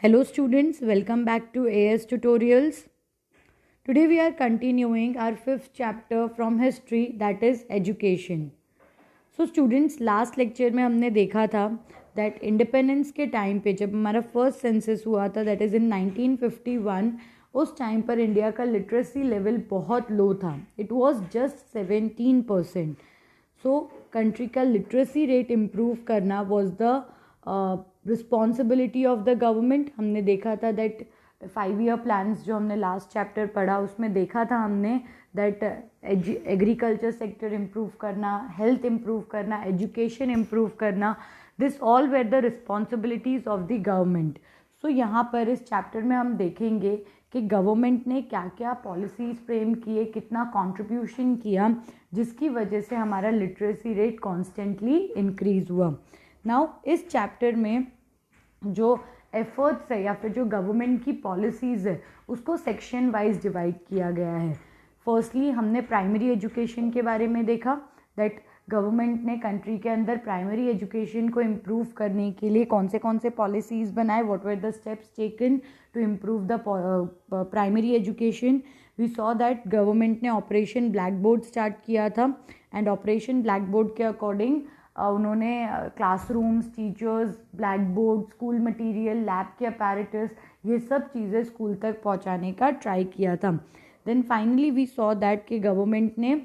Hello students, welcome back to AS Tutorials. Today we are continuing our fifth chapter from history, that is education. So students, last lecture में हमने देखा था that independence के time पे जब हमारा first census हुआ था that is in 1951, उस टाइम पर इंडिया का लिटरेसी लेवल बहुत लो था. It was just 17%. So country का लिटरेसी रेट इम्प्रूव करना was the responsibility of the government. हमने देखा था दैट 5 ईयर प्लान्स जो हमने लास्ट चैप्टर पढ़ा उसमें देखा था हमने दैट एग्रीकल्चर सेक्टर इम्प्रूव करना, हेल्थ इम्प्रूव करना, एजुकेशन इम्प्रूव करना, this all were the responsibilities of the government. So यहाँ पर इस चैप्टर में हम देखेंगे कि गवर्नमेंट ने क्या क्या पॉलिसीज़ फ्रेम किए, कितना कंट्रीब्यूशन किया, जिसकी वजह से हमारा लिटरेसी रेट कॉन्स्टेंटली इंक्रीज़ हुआ. नाउ इस चैप्टर में जो एफर्ट्स है या फिर जो गवर्नमेंट की पॉलिसीज़ है उसको सेक्शन वाइज डिवाइड किया गया है. फर्स्टली हमने प्राइमरी एजुकेशन के बारे में देखा दैट गवर्नमेंट ने कंट्री के अंदर प्राइमरी एजुकेशन को इम्प्रूव करने के लिए कौन से पॉलिसीज़ बनाए, what were the steps taken to improve the primary education. We saw that government ने ऑपरेशन ब्लैक बोर्ड स्टार्ट किया था एंड ऑपरेशन ब्लैक बोर्ड के अकॉर्डिंग उन्होंने classrooms, teachers, blackboard, school material, lab के apparatus, ये सब चीज़ें school तक पहुंचाने का ट्राई किया था. Then finally we saw that कि गवर्नमेंट ने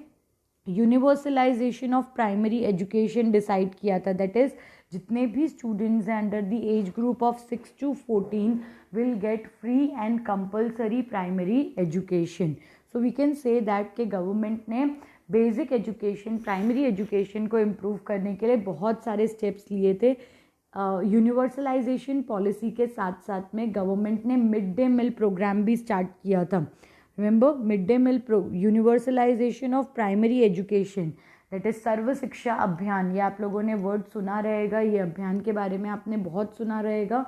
universalisation of primary education decide किया था. दैट इज़ जितने भी स्टूडेंट्स हैं under the age group of 6 to 14 will get free and compulsory primary education. So we can say that कि government ने basic education, primary education को improve करने के लिए बहुत सारे स्टेप्स लिए थे. यूनिवर्सलाइजेशन पॉलिसी के साथ साथ में गवर्नमेंट ने मिड डे मील प्रोग्राम भी स्टार्ट किया था. Remember, midday meal universalisation of primary education, that is Sarva Shiksha Abhiyan. ये आप लोगों ने वर्ड सुना रहेगा, ये अभियान के बारे में आपने बहुत सुना रहेगा.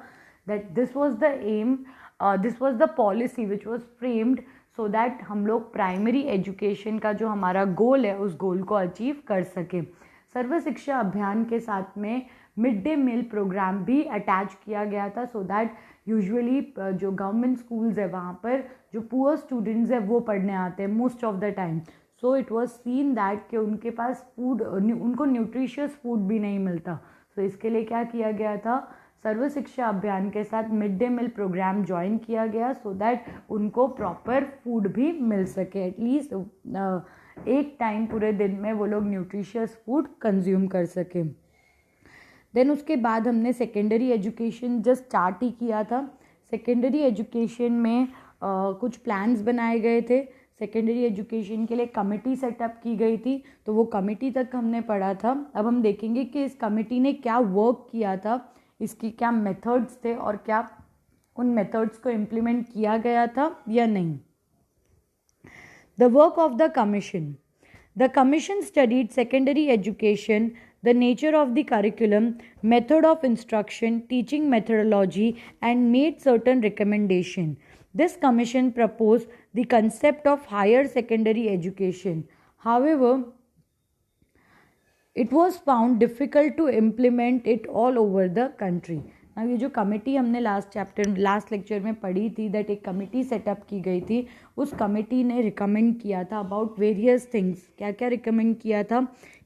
That this was the um, this was the policy which was framed so that हम लोग प्राइमरी एजुकेशन का जो हमारा गोल है उस गोल को अचीव कर सकें. सर्व शिक्षा अभियान के साथ में मिड डे मील प्रोग्राम भी अटैच किया गया था सो दैट यूजुअली जो गवर्नमेंट स्कूल्स है वहाँ पर जो पुअर स्टूडेंट्स है वो पढ़ने आते हैं most of the time. So it was seen that कि उनके पास फूड, उनको न्यूट्रिशियस फूड भी नहीं मिलता. सो इसके लिए क्या किया गया था, सर्व शिक्षा अभियान के साथ midday meal programme join किया गया सो दैट उनको प्रॉपर फूड भी मिल सके. एटलीस्ट एक टाइम पूरे दिन में वो लोग न्यूट्रिशियस फूड कंज्यूम कर सकें. देन उसके बाद हमने सेकेंडरी एजुकेशन जस्ट स्टार्ट ही किया था. सेकेंडरी एजुकेशन में कुछ प्लान्स बनाए गए थे. सेकेंडरी एजुकेशन के लिए कमेटी सेटअप की गई थी, तो वो कमेटी तक हमने पढ़ा था. अब हम देखेंगे कि इस कमेटी ने क्या वर्क किया था, इसकी क्या मेथड्स थे और क्या उन मेथड्स को इम्प्लीमेंट किया गया था या नहीं. The work of the commission. The commission studied secondary education, the nature of the curriculum, method of instruction, teaching methodology, and made certain recommendations. This commission proposed the concept of higher secondary education. However, it was found difficult to implement it all over the country. अब ये जो committee हमने last lecture में पढ़ी थी that एक committee setup की गई थी, उस कमेटी ने रिकमेंड किया था अबाउट वेरियस थिंग्स. क्या क्या रिकमेंड किया था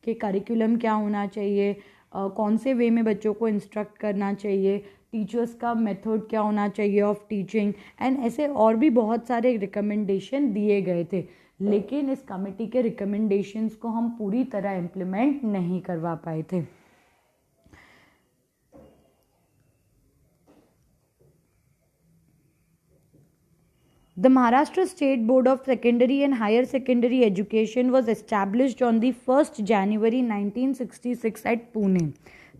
कि करिकुलम क्या होना चाहिए, कौन से वे में बच्चों को इंस्ट्रक्ट करना चाहिए, टीचर्स का मेथड क्या होना चाहिए ऑफ टीचिंग, एंड ऐसे और भी बहुत सारे रिकमेंडेशन दिए गए थे. लेकिन इस कमेटी के रिकमेंडेशंस को हम पूरी तरह इम्प्लीमेंट नहीं करवा पाए थे. The Maharashtra State Board of Secondary and Higher Secondary Education was established on the 1st January 1966 at Pune.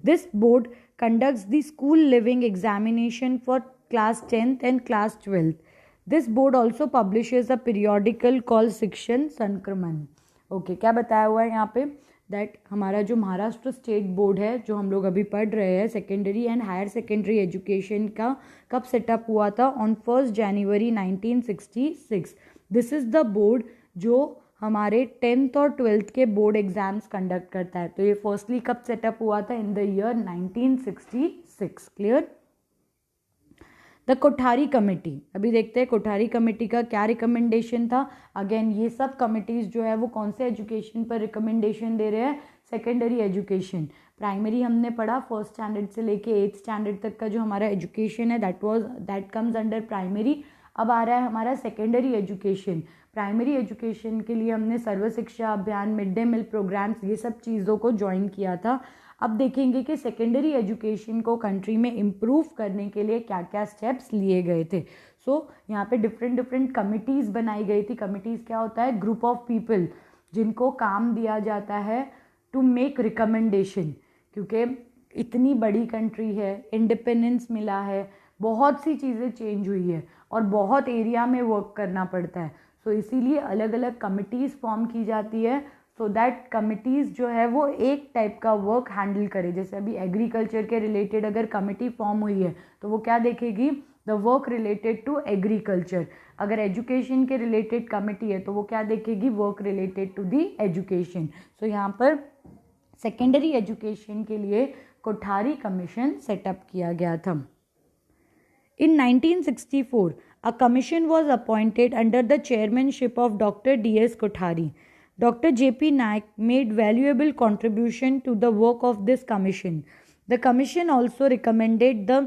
This board conducts the school leaving examination for class 10th and class 12th. This board also publishes a periodical called Shikshan Sankraman. Okay, क्या बताया हुआ है यहाँ पे that हमारा जो Maharashtra state board है जो हम लोग अभी पढ़ रहे हैं secondary and higher secondary education का कब सेटअप हुआ था, on 1 January 1966. This is the board जो हमारे 10th और 12th के बोर्ड एग्जाम्स कंडक्ट करता है. तो ये फर्स्टली कब सेटअप हुआ था, in the year 1966. Clear. The Kothari committee, अभी देखते हैं कोठारी कमेटी का क्या रिकमेंडेशन था। अगेन ये सब कमिटीज़ जो है वो कौन से एजुकेशन पर रिकमेंडेशन दे रहे हैं, सेकेंडरी एजुकेशन। प्राइमरी हमने पढ़ा, फर्स्ट स्टैंडर्ड से लेके 8th स्टैंडर्ड तक का जो हमारा एजुकेशन है दैट कम्स अंडर प्राइमरी। अब आ रहा है हमारा सेकेंडरी एजुकेशन। प्राइमरी एजुकेशन के लिए हमने सर्व शिक्षा अभियान, मिड डे मील प्रोग्राम्स, ये सब चीज़ों को ज्वाइन किया था। अब देखेंगे कि सेकेंडरी एजुकेशन को कंट्री में इम्प्रूव करने के लिए क्या क्या स्टेप्स लिए गए थे। यहाँ पे डिफरेंट कमिटीज़ बनाई गई थी। कमिटीज़ क्या होता है, ग्रुप ऑफ पीपल जिनको काम दिया जाता है टू मेक रिकमेंडेशन, क्योंकि इतनी बड़ी कंट्री है, इंडिपेंडेंस मिला है, बहुत सी चीज़ें चेंज हुई है और बहुत एरिया में वर्क करना पड़ता है। इसीलिए अलग अलग कमिटीज़ फॉर्म की जाती है सो दैट कमिटीज़ जो है वो एक टाइप का वर्क हैंडल करे। जैसे अभी एग्रीकल्चर के रिलेटेड अगर कमिटी फॉर्म हुई है तो वो क्या देखेगी, the work related to agriculture. अगर एजुकेशन के रिलेटेड कमिटी है तो वो क्या देखेगी, work related to the education. यहाँ पर सेकेंडरी एजुकेशन के लिए कोठारी कमीशन सेटअप किया गया था। In 1964, a commission was appointed under the chairmanship of Dr. D.S. Kothari. Dr. J.P. Naik made valuable contribution to the work of this commission. The commission also recommended the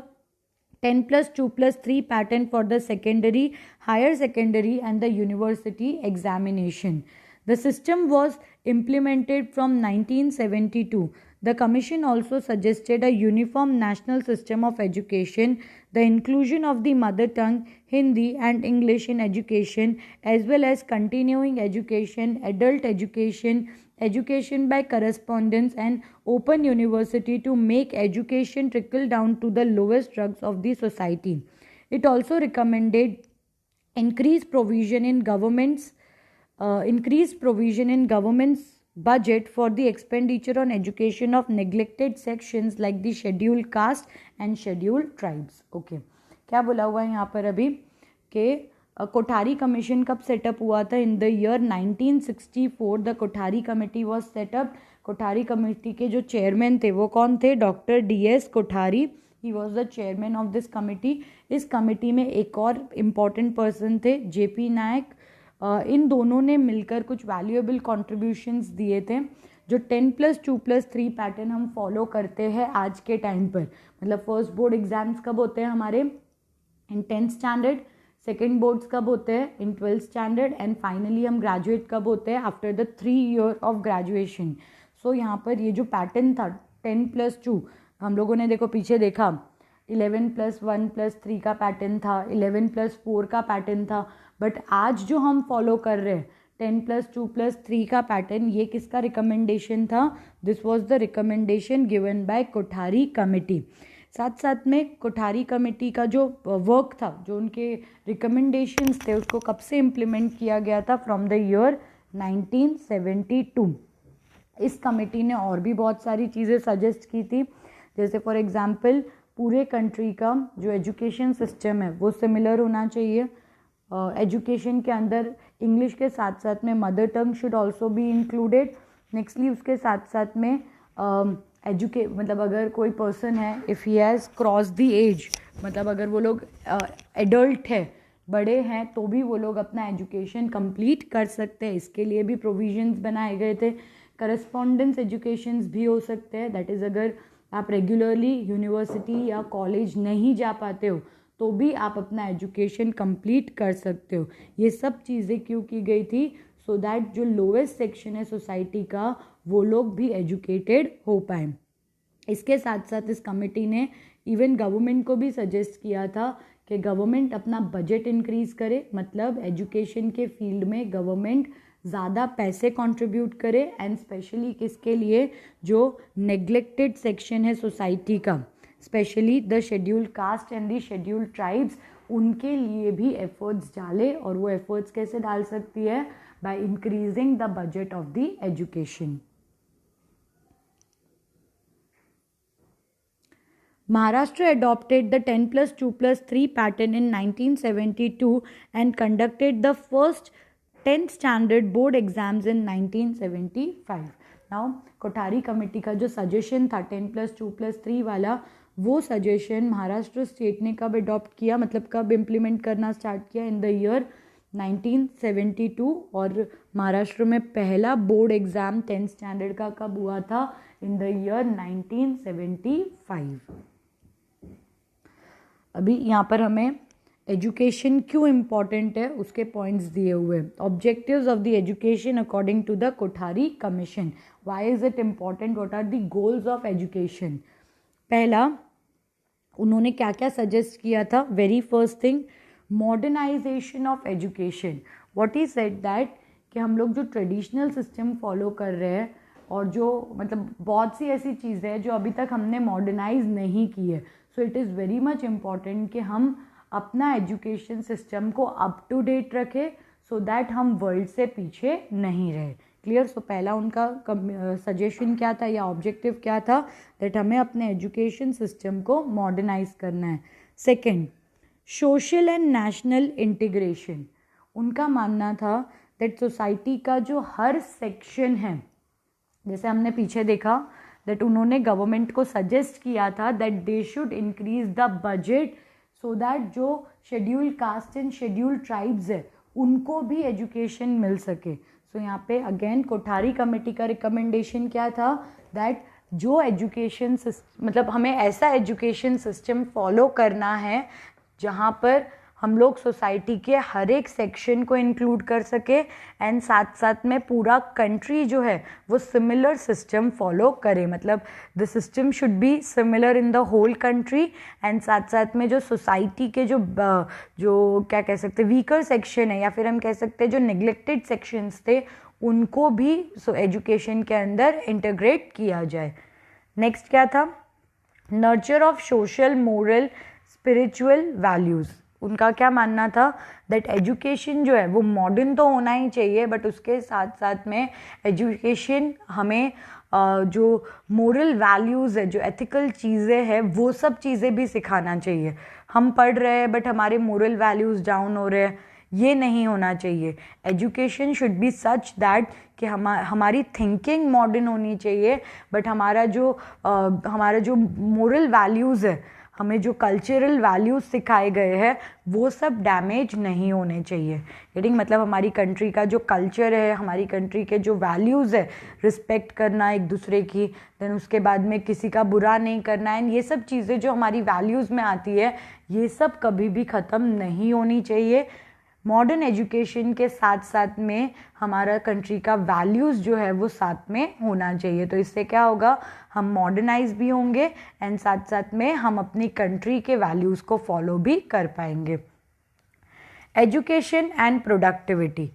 10+2+3 pattern for the secondary, higher secondary and the university examination. The system was implemented from 1972. The Commission also suggested a uniform national system of education, the inclusion of the mother tongue, Hindi and English in education, as well as continuing education, adult education, education by correspondence and open university to make education trickle down to the lowest rungs of the society. It also recommended increased provision in government's budget for the expenditure on education of neglected sections like the scheduled caste and scheduled tribes. Okay, क्या बोला हुआ है यहाँ पर अभी कि Kothari commission कब set up हुआ था, in the year 1964 the Kothari committee was setup. Kothari committee के जो चेयरमैन थे वो कौन थे, doctor DS Kothari, he was the chairman of this committee. इस कमेटी में एक और इम्पॉर्टेंट पर्सन थे, JP नायक। इन दोनों ने मिलकर कुछ वैल्यूएबल कॉन्ट्रीब्यूशंस दिए थे। जो 10+2+3 पैटर्न हम फॉलो करते हैं आज के टाइम पर, मतलब फर्स्ट बोर्ड एग्जाम्स कब होते हैं हमारे, इन 10th स्टैंडर्ड, सेकेंड बोर्ड्स कब होते हैं, इन 12th स्टैंडर्ड, एंड फाइनली हम ग्रेजुएट कब होते हैं, after the 3 year of graduation. यहाँ पर ये जो पैटर्न था 10+2, हम लोगों ने देखो पीछे देखा 11+1+3 का पैटर्न था, 11+4 का पैटर्न था, बट आज जो हम फॉलो कर रहे हैं 10+2+3 का पैटर्न, ये किसका रिकमेंडेशन था, this was the recommendation given by Kothari committee. साथ साथ में कोठारी कमेटी का जो वर्क था, जो उनके रिकमेंडेशंस थे, उसको कब से इम्प्लीमेंट किया गया था, फ्रॉम द ईयर 1972। इस कमेटी ने और भी बहुत सारी चीज़ें सजेस्ट की थी, जैसे फॉर एग्जांपल पूरे कंट्री का जो एजुकेशन सिस्टम है वो सिमिलर होना चाहिए। एजुकेशन के अंदर इंग्लिश के साथ साथ में mother tongue should also be included. Nextly उसके साथ साथ में मतलब अगर कोई पर्सन है, if he has cross the age, मतलब अगर वो लोग एडल्ट है, बड़े हैं, तो भी वो लोग अपना एजुकेशन कंप्लीट कर सकते हैं। इसके लिए भी प्रोविजंस बनाए गए थे। करस्पॉन्डेंस एजुकेशंस भी हो सकते हैं, दैट इज़ अगर आप रेगुलरली यूनिवर्सिटी या कॉलेज नहीं जा पाते हो तो भी आप अपना एजुकेशन कंप्लीट कर सकते हो। ये सब चीज़ें क्यों की गई थी, सो दैट जो लोएस्ट सेक्शन है सोसाइटी का वो लोग भी एजुकेटेड हो पाए। इसके साथ साथ इस कमेटी ने इवन गवर्नमेंट को भी सजेस्ट किया था कि गवर्नमेंट अपना बजट इंक्रीज करे, मतलब एजुकेशन के फील्ड में गवर्नमेंट ज़्यादा पैसे कंट्रीब्यूट करे, एंड स्पेशली किसके लिए, जो नेग्लेक्टेड सेक्शन है सोसाइटी का, specially the scheduled caste and the scheduled tribes, उनके लिए भी एफर्ट्स डाले। और वो एफर्ट्स कैसे डाल सकती है, by increasing the budget of the education. Maharashtra adopted the 10+2+3 pattern in 1972 and conducted the first 10th standard board exams in 1975. Now, Kothari committee का जो सजेशन था 10+2+3 वाला, वो सजेशन महाराष्ट्र स्टेट ने कब अडॉप्ट किया, मतलब कब इम्प्लीमेंट करना स्टार्ट किया, इन द ईयर 1972। और महाराष्ट्र में पहला बोर्ड एग्ज़ाम 10th स्टैंडर्ड का कब हुआ था, इन द ईयर 1975। अभी यहाँ पर हमें एजुकेशन क्यों इम्पॉर्टेंट है उसके पॉइंट्स दिए हुए। Objectives of the education according to the Kothari commission, why is it important, what are the goals of education. पहला, उन्होंने क्या क्या सजेस्ट किया था। Very first thing, modernization of education. What is said that कि हम लोग जो ट्रेडिशनल सिस्टम फॉलो कर रहे हैं और जो मतलब बहुत सी ऐसी चीज़ें हैं जो अभी तक हमने मॉडर्नाइज नहीं की है, so it is very much important कि हम अपना एजुकेशन सिस्टम को अप टू डेट रखें सो दैट हम वर्ल्ड से पीछे नहीं रहे। क्लियर। सो पहला उनका सजेशन क्या था या ऑब्जेक्टिव क्या था, दैट हमें अपने एजुकेशन सिस्टम को मॉडर्नाइज करना है। Second, social and national integration. उनका मानना था दैट सोसाइटी का जो हर सेक्शन है, जैसे हमने पीछे देखा दैट उन्होंने गवर्नमेंट को सजेस्ट किया था that they should increase the budget so that जो schedule caste and schedule tribes है उनको भी एजुकेशन मिल सके। सो यहाँ पे अगेन कोठारी कमेटी का रिकमेंडेशन क्या था, दैट जो एजुकेशन मतलब हमें ऐसा एजुकेशन सिस्टम फॉलो करना है जहाँ पर हम लोग सोसाइटी के हर एक सेक्शन को इंक्लूड कर सके एंड साथ साथ में पूरा कंट्री जो है वो सिमिलर सिस्टम फॉलो करे। मतलब the system should be similar in the whole country and साथ साथ में जो सोसाइटी के जो क्या कह सकते हैं वीकर सेक्शन है या फिर हम कह सकते हैं जो नेग्लेक्टेड सेक्शंस थे उनको भी एजुकेशन के अंदर इंटीग्रेट किया जाए। नेक्स्ट क्या था, nurture of social moral spiritual values. उनका क्या मानना था दैट एजुकेशन जो है वो मॉडर्न तो होना ही चाहिए बट उसके साथ साथ में एजुकेशन हमें जो मोरल वैल्यूज़ है, जो एथिकल चीज़ें हैं वो सब चीज़ें भी सिखाना चाहिए। हम पढ़ रहे हैं बट हमारे मोरल वैल्यूज़ डाउन हो रहे हैं, ये नहीं होना चाहिए। Education should be such that कि हमारी थिंकिंग मॉडर्न होनी चाहिए बट हमारा जो मोरल वैल्यूज़ है, हमें जो कल्चरल वैल्यूज़ सिखाए गए हैं वो सब डैमेज नहीं होने चाहिए। गेटिंग, मतलब हमारी कंट्री का जो कल्चर है, हमारी कंट्री के जो वैल्यूज़ है, रिस्पेक्ट करना एक दूसरे की, देन उसके बाद में किसी का बुरा नहीं करना, एंड ये सब चीज़ें जो हमारी वैल्यूज़ में आती है ये सब कभी भी ख़त्म नहीं होनी चाहिए। मॉडर्न एजुकेशन के साथ साथ में हमारा कंट्री का वैल्यूज़ जो है वो साथ में होना चाहिए। तो इससे क्या होगा, हम मॉडर्नाइज भी होंगे एंड साथ साथ में हम अपनी कंट्री के वैल्यूज़ को फॉलो भी कर पाएंगे। Education and productivity.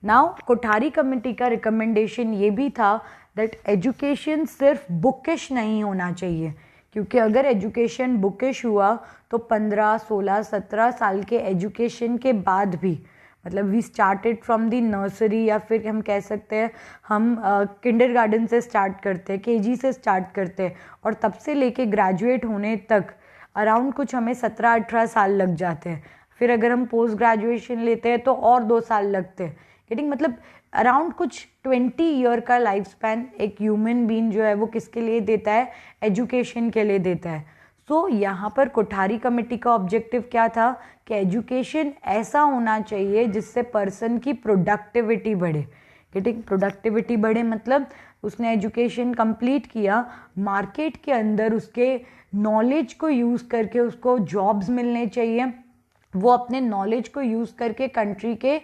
Now Kothari committee का रिकमेंडेशन ये भी था दैट एजुकेशन सिर्फ बुकिश नहीं होना चाहिए, क्योंकि अगर एजुकेशन बुकिश हुआ तो 15, 16, 17 साल के एजुकेशन के बाद भी, मतलब we started from the nursery या फिर हम कह सकते हैं हम किंडरगार्टन से स्टार्ट करते हैं, केजी से स्टार्ट करते हैं और तब से लेके ग्रेजुएट होने तक अराउंड कुछ हमें 17-18 साल लग जाते हैं। फिर अगर हम पोस्ट ग्रेजुएशन लेते हैं तो और 2 साल लगते हैं। गेटिंग, मतलब अराउंड कुछ 20 ईयर का लाइफ स्पैन एक ह्यूमन बीइंग जो है वो किसके लिए देता है, एजुकेशन के लिए देता है। सो यहाँ पर कोठारी कमेटी का ऑब्जेक्टिव क्या था कि एजुकेशन ऐसा होना चाहिए जिससे पर्सन की प्रोडक्टिविटी बढ़े। गेटिंग, प्रोडक्टिविटी बढ़े मतलब उसने एजुकेशन कंप्लीट किया, मार्केट के अंदर उसके नॉलेज को यूज़ करके उसको जॉब्स मिलने चाहिए, वो अपने नॉलेज को यूज़ करके कंट्री के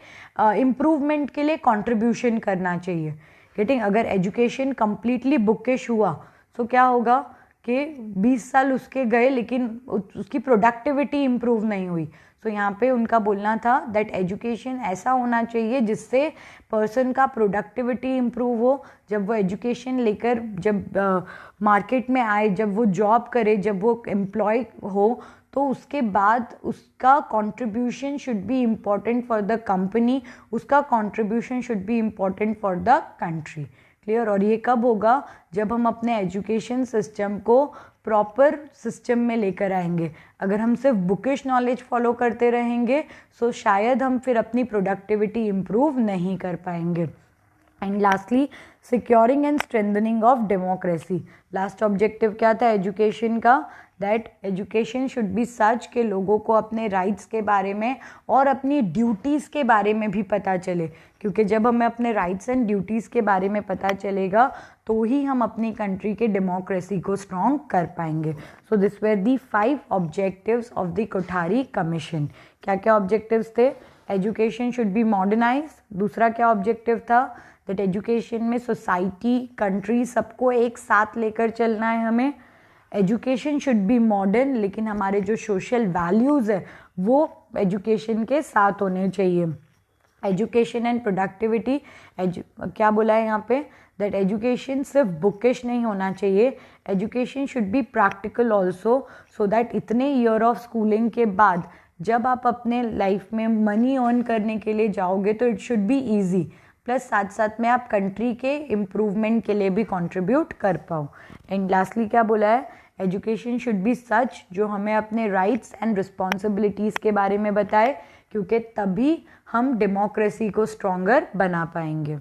इम्प्रूवमेंट के लिए कंट्रीब्यूशन करना चाहिए। गेटिंग, अगर एजुकेशन कम्प्लीटली बुकिश हुआ तो क्या होगा कि 20 साल उसके गए लेकिन उसकी प्रोडक्टिविटी इम्प्रूव नहीं हुई। तो यहाँ पे उनका बोलना था दैट एजुकेशन ऐसा होना चाहिए जिससे पर्सन का प्रोडक्टिविटी इम्प्रूव हो। जब वो एजुकेशन लेकर जब मार्केट में आए, जब वो जॉब करे, जब वो एम्प्लॉय हो, तो उसके बाद उसका contribution should be important for the company, उसका contribution should be important for the country. Clear. और ये कब होगा, जब हम अपने एजुकेशन सिस्टम को प्रॉपर सिस्टम में लेकर आएंगे। अगर हम सिर्फ बुकिश नॉलेज फॉलो करते रहेंगे तो शायद हम फिर अपनी प्रोडक्टिविटी इम्प्रूव नहीं कर पाएंगे। And lastly securing and strengthening of democracy. Last objective क्या था एजुकेशन का, दैट एजुकेशन शुड बी सच के लोगों को अपने राइट्स के बारे में और अपनी ड्यूटीज़ के बारे में भी पता चले, क्योंकि जब हमें अपने राइट्स एंड ड्यूटीज़ के बारे में पता चलेगा तो ही हम अपनी कंट्री के डेमोक्रेसी को स्ट्रॉन्ग कर पाएंगे। So this were the 5 objectives of the Kothari commission. क्या क्या ऑब्जेक्टिव्स थे, एजुकेशन शुड बी मॉडर्नाइज। दूसरा क्या ऑब्जेक्टिव था, दैट एजुकेशन में सोसाइटी कंट्री सबको एक साथ लेकर चलना है हमें। एजुकेशन शुड बी मॉडर्न, लेकिन हमारे जो सोशल वैल्यूज़ है वो एजुकेशन के साथ होने चाहिए। एजुकेशन एंड प्रोडक्टिविटी, क्या बोला है यहाँ पे, दैट एजुकेशन सिर्फ बुकिश नहीं होना चाहिए, education should be practical also, so that इतने ईयर ऑफ स्कूलिंग के बाद जब आप अपने लाइफ में मनी अर्न करने के लिए जाओगे तो it should be easy, plus साथ साथ में आप कंट्री के इम्प्रूवमेंट के लिए भी कंट्रीब्यूट कर पाओ। एंड लास्टली क्या बोला है, एजुकेशन शुड बी सच जो हमें अपने राइट्स एंड रिस्पॉन्सिबिलिटीज़ के बारे में बताए, क्योंकि तभी हम डेमोक्रेसी को स्ट्रॉन्गर बना पाएंगे।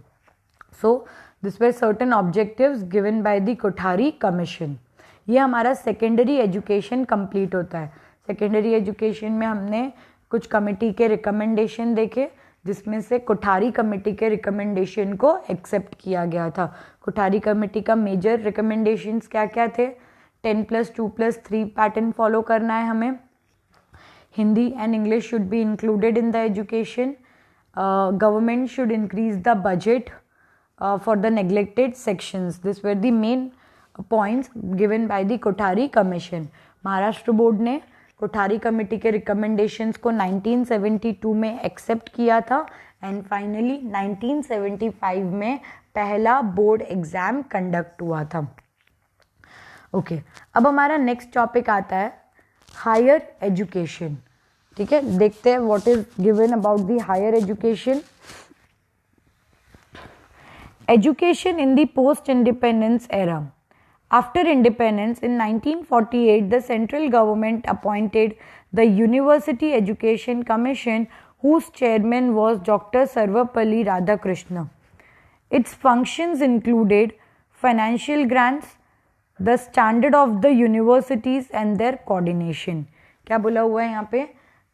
So this were certain objectives given by the Kothari commission. ये हमारा सेकेंडरी एजुकेशन कंप्लीट होता है। सेकेंडरी एजुकेशन में हमने कुछ कमेटी के रिकमेंडेशन देखे, जिसमें से कोठारी कमेटी के रिकमेंडेशन को एक्सेप्ट किया गया था। कोठारी कमेटी का मेजर रिकमेंडेशंस क्या क्या थे, 10+2+3 पैटर्न फॉलो करना है हमें, Hindi and English should be included in the education, government should increase the budget for the neglected sections. This were the main points given by the Kothari commission. Maharashtra board ने Kothari committee के recommendations को 1972 में accept किया था and finally 1975 में पहला board exam conduct हुआ था। ओके, अब हमारा नेक्स्ट टॉपिक आता है हायर एजुकेशन। ठीक है, देखते हैं what is given about the higher education. Education in the post independence era. After independence in 1948, the central government appointed the University Education Commission, whose chairman was Dr. Sarvapalli Radhakrishna. Its functions included financial grants, the standard of the universities and their coordination. क्या बोला हुआ है यहाँ पे,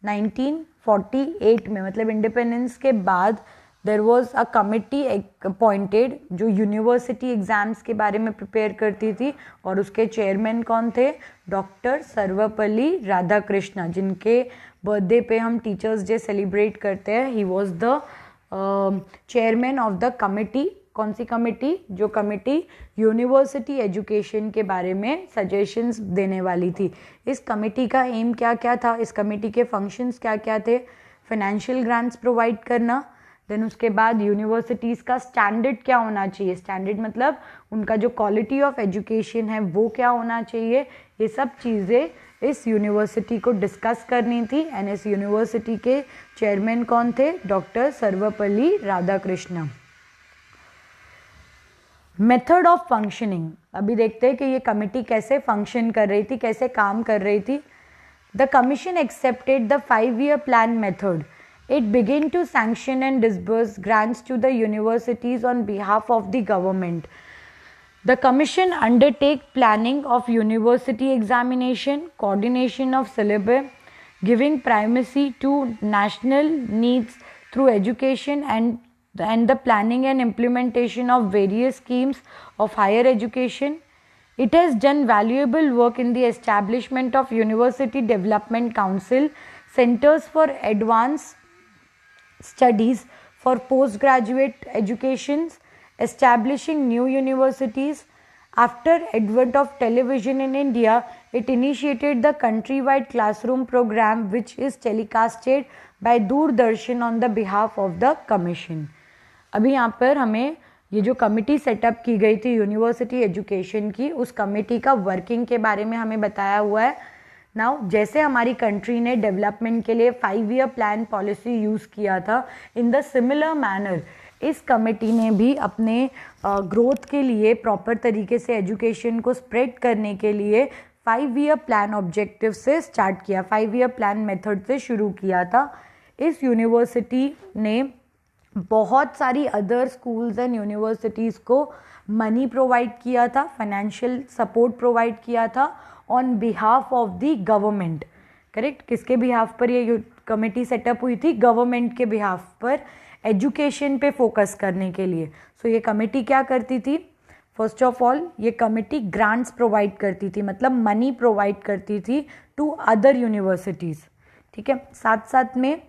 1948 में मतलब independence के बाद there was a committee appointed जो यूनिवर्सिटी एग्जाम्स के बारे में प्रिपेयर करती थी, और उसके चेयरमैन कौन थे, डॉक्टर सर्वपल्ली राधाकृष्णा, जिनके बर्थडे पे हम टीचर्स डे सेलिब्रेट करते हैं। He was the chairman of the committee. कौन सी कमिटी, जो कमिटी यूनिवर्सिटी एजुकेशन के बारे में सजेशंस देने वाली थी। इस कमिटी का एम क्या क्या था, इस कमिटी के फंक्शंस क्या क्या थे, फाइनेंशियल ग्रांट्स प्रोवाइड करना, देन उसके बाद यूनिवर्सिटीज़ का स्टैंडर्ड क्या होना चाहिए, स्टैंडर्ड मतलब उनका जो क्वालिटी ऑफ एजुकेशन है वो क्या होना चाहिए, ये सब चीज़ें इस यूनिवर्सिटी को डिस्कस करनी थी। एंड इस यूनिवर्सिटी के चेयरमैन कौन थे, doctor Sarvepalli Radhakrishnan. Method of functioning, अभी देखते हैं कि ये कमिटी कैसे फंक्शन कर रही थी, कैसे काम कर रही थी। The commission accepted the 5-year plan method. It began to sanction and disburse grants to the universities on behalf of the government. The commission undertake planning of university examination, coordination of syllabi, giving primacy to national needs through education and the planning and implementation of various schemes of higher education. It has done valuable work in the establishment of University Development Council, Centers for Advanced Studies for postgraduate educations, establishing new universities. After advent of television in India, it initiated the countrywide classroom program which is telecasted by Doordarshan on the behalf of the commission. अभी यहाँ पर हमें ये जो committee setup की गई थी university education की, उस कमिटी का वर्किंग के बारे में हमें बताया हुआ है। नाउ जैसे हमारी कंट्री ने डेवलपमेंट के लिए 5-year प्लान पॉलिसी यूज़ किया था, इन द सिमिलर मैनर इस कमेटी ने भी अपने ग्रोथ के लिए प्रॉपर तरीके से एजुकेशन को स्प्रेड करने के लिए 5-year प्लान ऑब्जेक्टिव से स्टार्ट किया, 5-year प्लान मेथड से शुरू किया था। इस यूनिवर्सिटी ने बहुत सारी अदर स्कूल्स एंड यूनिवर्सिटीज़ को मनी प्रोवाइड किया था, फाइनेंशियल सपोर्ट प्रोवाइड किया था on behalf of the government. Correct, किसके बिहाफ पर ये कमेटी सेटअप हुई थी? गवर्नमेंट के बिहाफ पर, एजुकेशन पे फोकस करने के लिए। सो ये कमेटी क्या करती थी? फर्स्ट ऑफ ऑल ये कमेटी ग्रांट्स प्रोवाइड करती थी, मतलब मनी प्रोवाइड करती थी टू अदर यूनिवर्सिटीज़। ठीक है, साथ साथ में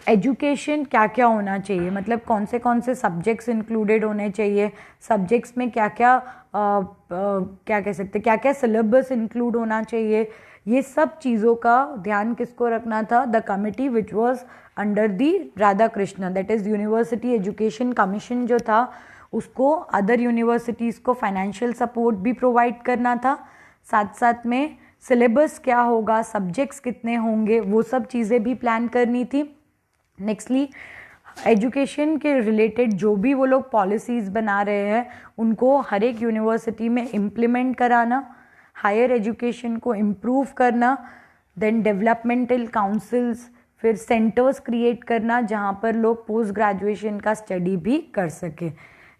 एजुकेशन क्या क्या होना चाहिए, मतलब कौन से सब्जेक्ट्स इंक्लूडेड होने चाहिए, सब्जेक्ट्स में क्या क्या क्या कह सकते, क्या क्या सिलेबस इंक्लूड होना चाहिए, ये सब चीज़ों का ध्यान किसको रखना था? The committee which was under the Radha Krishna, that is university education commission जो था, उसको अदर यूनिवर्सिटीज़ को फाइनेंशियल सपोर्ट भी प्रोवाइड करना था। साथ साथ में सिलेबस क्या होगा, सब्जेक्ट्स कितने होंगे, वो सब चीज़ें भी प्लान करनी थी। नेक्स्टली एजुकेशन के रिलेटेड जो भी वो लोग पॉलिसीज़ बना रहे हैं उनको हर एक यूनिवर्सिटी में इम्प्लीमेंट कराना, हायर एजुकेशन को इम्प्रूव करना, देन डेवलपमेंटल काउंसिल्स, फिर सेंटर्स क्रिएट करना जहाँ पर लोग पोस्ट ग्रेजुएशन का स्टडी भी कर सके।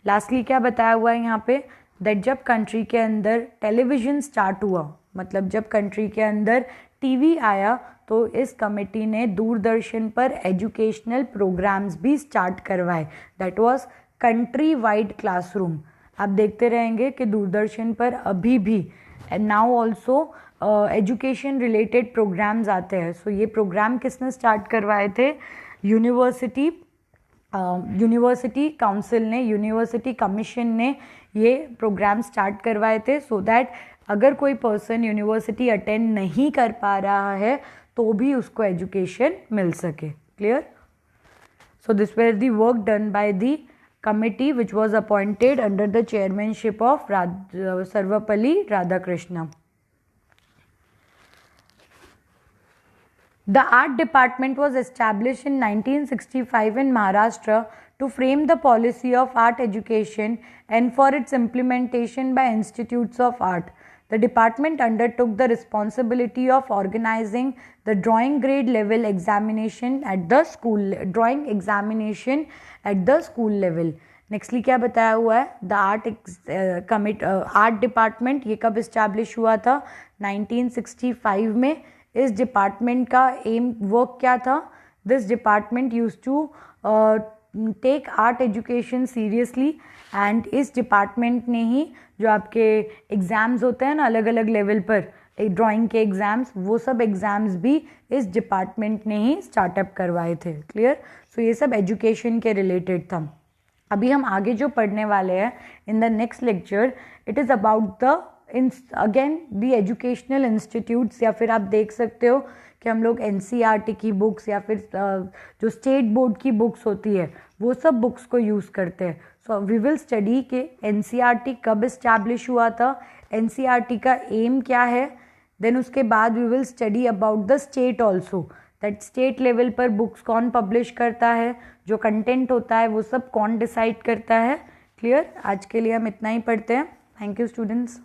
लास्टली क्या बताया हुआ है यहाँ पे? दैट जब कंट्री के अंदर टेलीविज़न स्टार्ट हुआ, मतलब जब कंट्री के अंदर टीवी आया, तो इस कमेटी ने दूरदर्शन पर एजुकेशनल प्रोग्राम्स भी स्टार्ट करवाए। That was country wide classroom. आप देखते रहेंगे कि दूरदर्शन पर अभी भी and now also education related programs आते हैं। सो ये प्रोग्राम किसने स्टार्ट करवाए थे? यूनिवर्सिटी काउंसिल ने, यूनिवर्सिटी कमीशन ने ये प्रोग्राम स्टार्ट करवाए थे, सो दैट अगर कोई पर्सन यूनिवर्सिटी अटेंड नहीं कर पा रहा है तो भी उसको एजुकेशन मिल सके। Clear? So this were the work done by the committee which was appointed under the chairmanship of Sarvepalli Radhakrishna. The art department was established in 1965 in Maharashtra to frame the policy of art education and for its implementation by institutes of art. The department undertook the responsibility of organizing the drawing grade level examination at the school level. Nextly क्या बताया हुआ है? The art department ये कब establish हुआ था? 1965 में। इस डिपार्टमेंट का एम वर्क क्या था? This department use to take art education seriously, and इस डिपार्टमेंट ने ही जो आपके एग्ज़ाम्स होते हैं ना अलग अलग लेवल पर, ड्राइंग के एग्ज़ाम्स, वो सब एग्ज़ाम्स भी इस डिपार्टमेंट ने ही स्टार्टअप करवाए थे। क्लियर? सो ये सब एजुकेशन के रिलेटेड था। अभी हम आगे जो पढ़ने वाले हैं in the next lecture, it is about the again the educational institutes, या फिर आप देख सकते हो कि हम लोग NCERT की बुक्स या फिर जो स्टेट बोर्ड की बुक्स होती है वो सब बुक्स को यूज़ करते हैं। सो वी विल स्टडी के NCERT कब इस्टेब्लिश हुआ था, NCERT का एम क्या है, देन उसके बाद we will study about the state also, that state level पर बुक्स कौन पब्लिश करता है, जो कंटेंट होता है वो सब कौन डिसाइड करता है। क्लियर? आज के लिए हम इतना ही पढ़ते हैं। Thank you students.